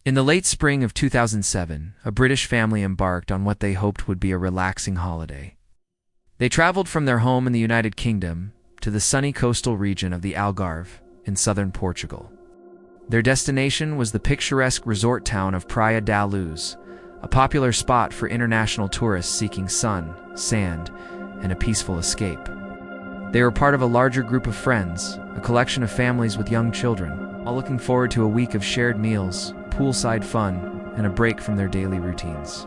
In the late spring of 2007, a British family embarked on what they hoped would be a relaxing holiday. They traveled from their home in the United Kingdom to the sunny coastal region of the Algarve in southern Portugal. Their destination was the picturesque resort town of Praia da Luz, a popular spot for international tourists seeking sun, sand, and a peaceful escape. They were part of a larger group of friends, a collection of families with young children, all looking forward to a week of shared meals, poolside fun, and a break from their daily routines.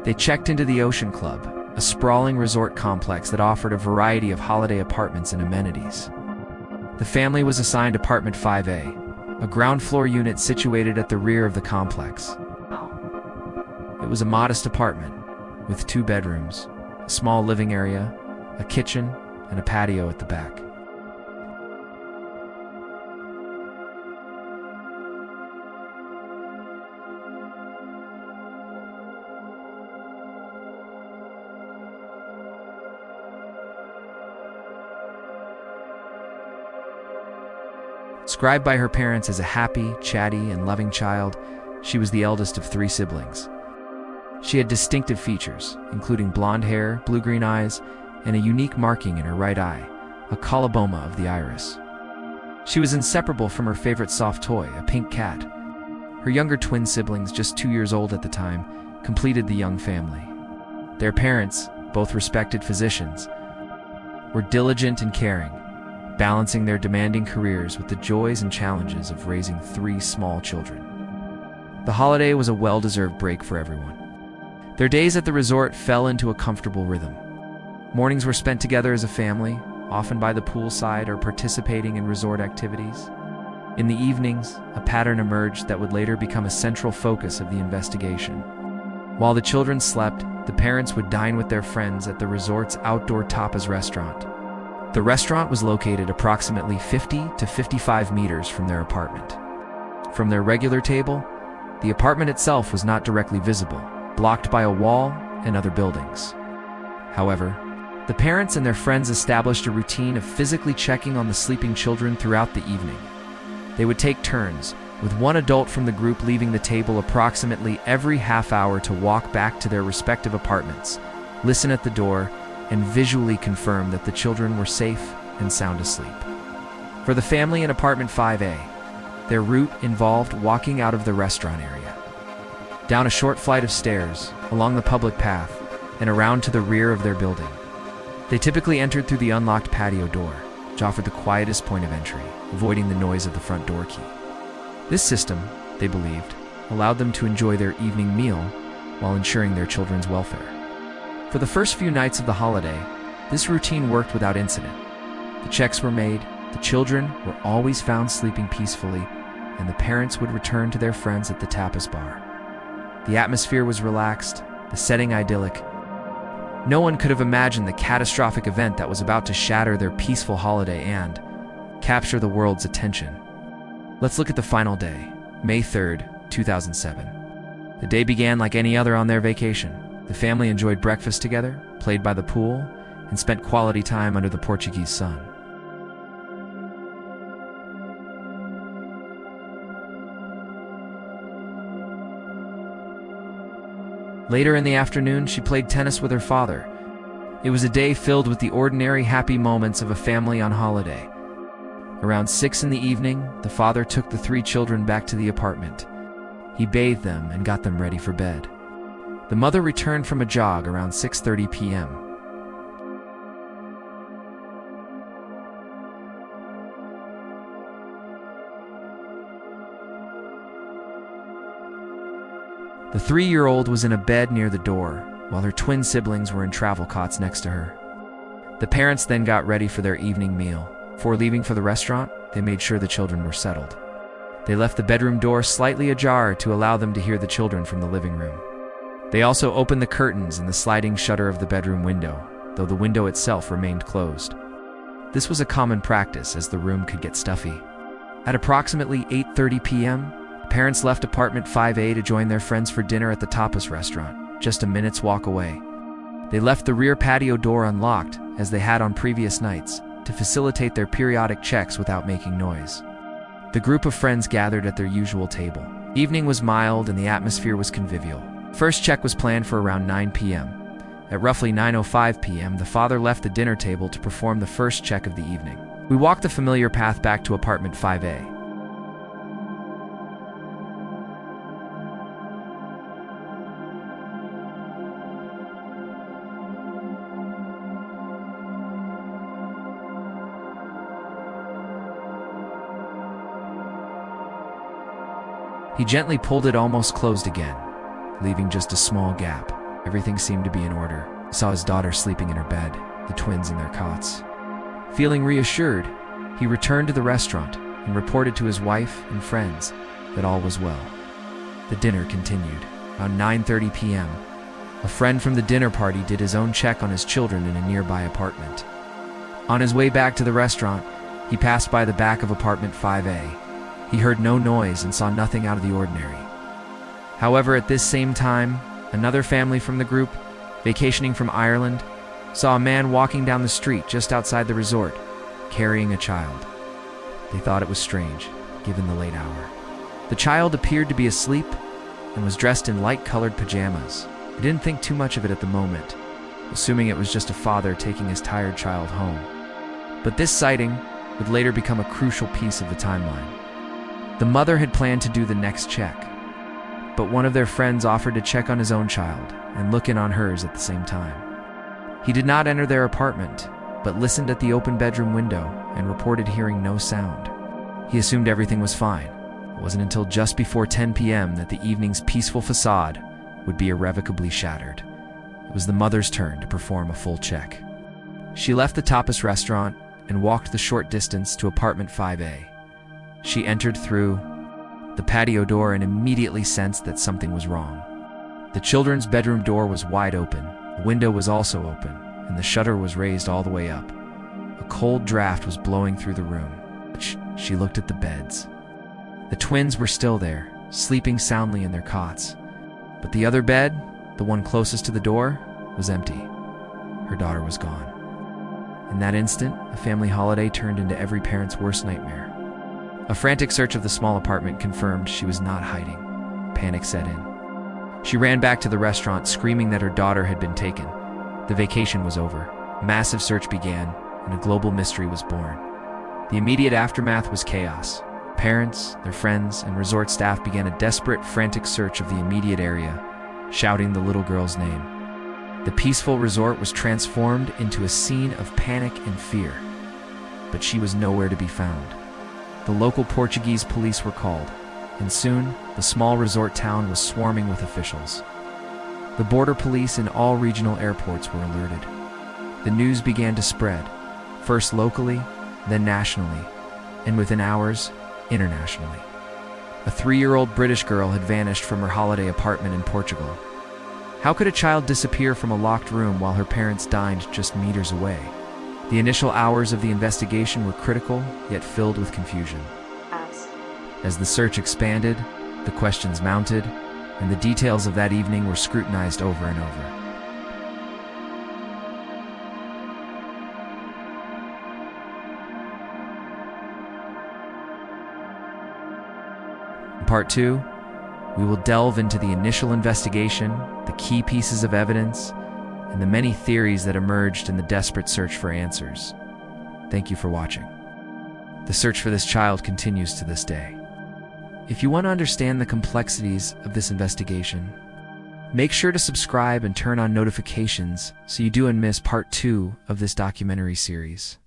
They checked into the Ocean Club, a sprawling resort complex that offered a variety of holiday apartments and amenities. The family was assigned apartment 5A, a ground floor unit situated at the rear of the complex. It was a modest apartment, with 2 bedrooms, a small living area, a kitchen, and a patio at the back. Described by her parents as a happy, chatty, and loving child, she was the eldest of 3 siblings. She had distinctive features, including blonde hair, blue-green eyes, and a unique marking in her right eye, a coloboma of the iris. She was inseparable from her favorite soft toy, a pink cat. Her younger twin siblings, just 2 years old at the time, completed the young family. Their parents, both respected physicians, were diligent and caring, balancing their demanding careers with the joys and challenges of raising 3 small children. The holiday was a well-deserved break for everyone. Their days at the resort fell into a comfortable rhythm. Mornings were spent together as a family, often by the poolside or participating in resort activities. In the evenings, a pattern emerged that would later become a central focus of the investigation. While the children slept, the parents would dine with their friends at the resort's outdoor tapas restaurant. The restaurant was located approximately 50 to 55 meters from their apartment. From their regular table, the apartment itself was not directly visible, blocked by a wall and other buildings. However, the parents and their friends established a routine of physically checking on the sleeping children throughout the evening. They would take turns, with one adult from the group leaving the table approximately every half hour to walk back to their respective apartments, listen at the door, and visually confirm that the children were safe and sound asleep. For the family in apartment 5A, their route involved walking out of the restaurant area, down a short flight of stairs, along the public path, and around to the rear of their building. They typically entered through the unlocked patio door, which offered the quietest point of entry, avoiding the noise of the front door key. This system, they believed, allowed them to enjoy their evening meal while ensuring their children's welfare. For the first few nights of the holiday, this routine worked without incident. The checks were made, the children were always found sleeping peacefully, and the parents would return to their friends at the tapas bar. The atmosphere was relaxed, the setting idyllic. No one could have imagined the catastrophic event that was about to shatter their peaceful holiday and capture the world's attention. Let's look at the final day, May 3rd, 2007. The day began like any other on their vacation. The family enjoyed breakfast together, played by the pool, and spent quality time under the Portuguese sun. Later in the afternoon, she played tennis with her father. It was a day filled with the ordinary happy moments of a family on holiday. Around 6 in the evening, the father took the 3 children back to the apartment. He bathed them and got them ready for bed. The mother returned from a jog around 6:30 p.m. The 3-year-old was in a bed near the door, while her twin siblings were in travel cots next to her. The parents then got ready for their evening meal. Before leaving for the restaurant, they made sure the children were settled. They left the bedroom door slightly ajar to allow them to hear the children from the living room. They also opened the curtains and the sliding shutter of the bedroom window, though the window itself remained closed. This was a common practice as the room could get stuffy. At approximately 8:30 p.m., parents left apartment 5A to join their friends for dinner at the tapas restaurant, just a minute's walk away. They left the rear patio door unlocked, as they had on previous nights, to facilitate their periodic checks without making noise. The group of friends gathered at their usual table, Evening was mild and the atmosphere was convivial. First check was planned for around 9 p.m. At roughly 9:05 p.m., the father left the dinner table to perform the first check of the evening. We walked the familiar path back to apartment 5A. He gently pulled it almost closed again, leaving just a small gap. Everything seemed to be in order. He saw his daughter sleeping in her bed, the twins in their cots. Feeling reassured, he returned to the restaurant and reported to his wife and friends that all was well. The dinner continued. Around 9:30 p.m., a friend from the dinner party did his own check on his children in a nearby apartment. On his way back to the restaurant, he passed by the back of apartment 5A. He heard no noise and saw nothing out of the ordinary. However, at this same time, another family from the group, vacationing from Ireland, saw a man walking down the street just outside the resort, carrying a child. They thought it was strange, given the late hour. The child appeared to be asleep and was dressed in light-colored pajamas. They didn't think too much of it at the moment, assuming it was just a father taking his tired child home. But this sighting would later become a crucial piece of the timeline. The mother had planned to do the next check, but one of their friends offered to check on his own child and look in on hers at the same time. He did not enter their apartment, but listened at the open bedroom window and reported hearing no sound. He assumed everything was fine. It wasn't until just before 10 p.m. that the evening's peaceful facade would be irrevocably shattered. It was the mother's turn to perform a full check. She left the tapas restaurant and walked the short distance to apartment 5A. She entered through the patio door and immediately sensed that something was wrong. The children's bedroom door was wide open, the window was also open, and the shutter was raised all the way up. A cold draft was blowing through the room. She looked at the beds. The twins were still there, sleeping soundly in their cots. But the other bed, the one closest to the door, was empty. Her daughter was gone. In that instant, a family holiday turned into every parent's worst nightmare. A frantic search of the small apartment confirmed she was not hiding. Panic set in. She ran back to the restaurant, screaming that her daughter had been taken. The vacation was over. A massive search began, and a global mystery was born. The immediate aftermath was chaos. Parents, their friends, and resort staff began a desperate, frantic search of the immediate area, shouting the little girl's name. The peaceful resort was transformed into a scene of panic and fear, but she was nowhere to be found. The local Portuguese police were called, and soon the small resort town was swarming with officials. The border police and all regional airports were alerted. The news began to spread, first locally, then nationally, and within hours, internationally. A 3-year-old British girl had vanished from her holiday apartment in Portugal. How could a child disappear from a locked room while her parents dined just meters away? The initial hours of the investigation were critical, yet filled with confusion. As the search expanded, the questions mounted, and the details of that evening were scrutinized over and over. In Part 2, we will delve into the initial investigation, the key pieces of evidence, and the many theories that emerged in the desperate search for answers. Thank you for watching. The search for this child continues to this day. If you want to understand the complexities of this investigation, make sure to subscribe and turn on notifications so you don't miss Part 2 of this documentary series.